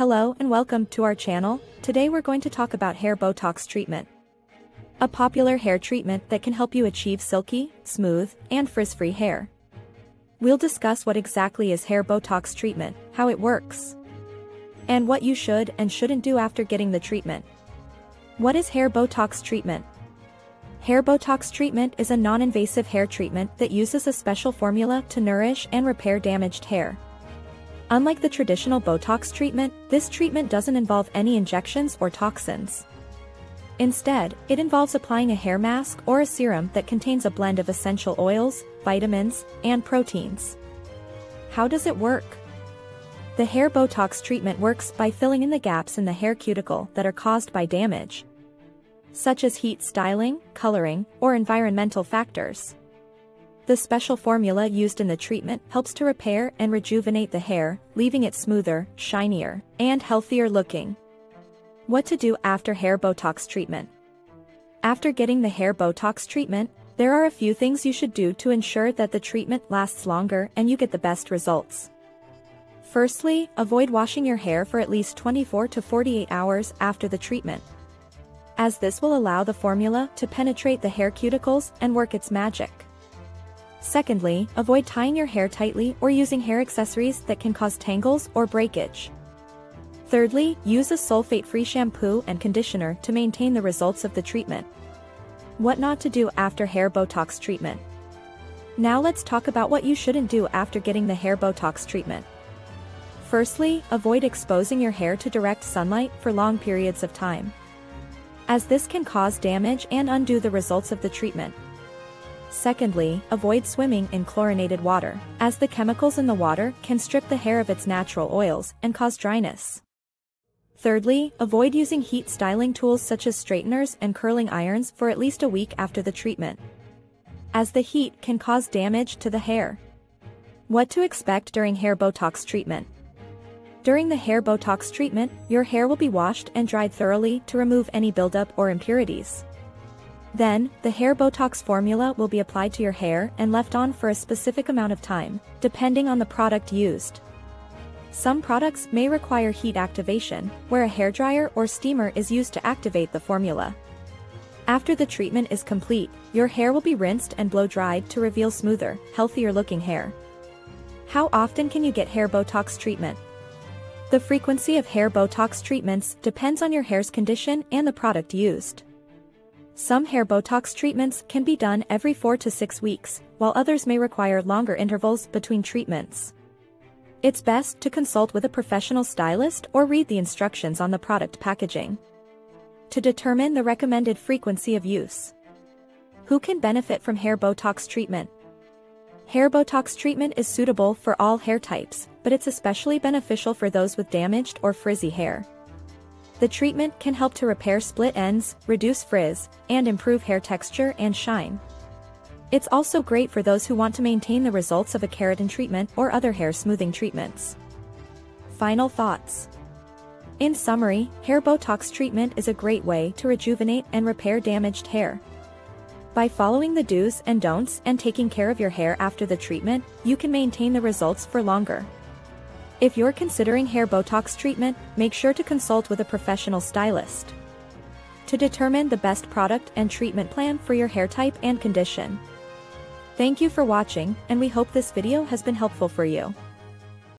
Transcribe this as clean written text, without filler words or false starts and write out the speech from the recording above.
Hello and welcome to our channel. Today we're going to talk about hair Botox treatment. A popular hair treatment that can help you achieve silky, smooth, and frizz-free hair. We'll discuss what exactly is hair Botox treatment, how it works, and what you should and shouldn't do after getting the treatment. What is hair Botox treatment? Hair Botox treatment is a non-invasive hair treatment that uses a special formula to nourish and repair damaged hair. Unlike the traditional Botox treatment, this treatment doesn't involve any injections or toxins. Instead, it involves applying a hair mask or a serum that contains a blend of essential oils, vitamins, and proteins. How does it work? The hair Botox treatment works by filling in the gaps in the hair cuticle that are caused by damage, such as heat styling, coloring, or environmental factors. The special formula used in the treatment helps to repair and rejuvenate the hair, leaving it smoother, shinier, and healthier looking. What to do after hair Botox treatment? After getting the hair Botox treatment, there are a few things you should do to ensure that the treatment lasts longer and you get the best results. Firstly, avoid washing your hair for at least 24 to 48 hours after the treatment, as this will allow the formula to penetrate the hair cuticles and work its magic. Secondly, avoid tying your hair tightly or using hair accessories that can cause tangles or breakage. Thirdly, use a sulfate-free shampoo and conditioner to maintain the results of the treatment. What not to do after hair Botox treatment. Now let's talk about what you shouldn't do after getting the hair Botox treatment. Firstly, avoid exposing your hair to direct sunlight for long periods of time, as this can cause damage and undo the results of the treatment. Secondly, avoid swimming in chlorinated water, as the chemicals in the water can strip the hair of its natural oils and cause dryness. Thirdly, avoid using heat styling tools such as straighteners and curling irons for at least a week after the treatment, as the heat can cause damage to the hair. What to expect during hair Botox treatment? During the hair Botox treatment, your hair will be washed and dried thoroughly to remove any buildup or impurities. Then, the hair Botox formula will be applied to your hair and left on for a specific amount of time, depending on the product used. Some products may require heat activation, where a hairdryer or steamer is used to activate the formula. After the treatment is complete, your hair will be rinsed and blow-dried to reveal smoother, healthier-looking hair. How often can you get hair Botox treatment? The frequency of hair Botox treatments depends on your hair's condition and the product used. Some hair Botox treatments can be done every 4 to 6 weeks, while others may require longer intervals between treatments. It's best to consult with a professional stylist or read the instructions on the product packaging to determine the recommended frequency of use. Who can benefit from hair Botox treatment? Hair Botox treatment is suitable for all hair types, but it's especially beneficial for those with damaged or frizzy hair. The treatment can help to repair split ends, reduce frizz, and improve hair texture and shine. It's also great for those who want to maintain the results of a keratin treatment or other hair smoothing treatments. Final thoughts. In summary, hair Botox treatment is a great way to rejuvenate and repair damaged hair. By following the do's and don'ts and taking care of your hair after the treatment, you can maintain the results for longer. If you're considering hair Botox treatment, make sure to consult with a professional stylist to determine the best product and treatment plan for your hair type and condition. Thank you for watching, and we hope this video has been helpful for you.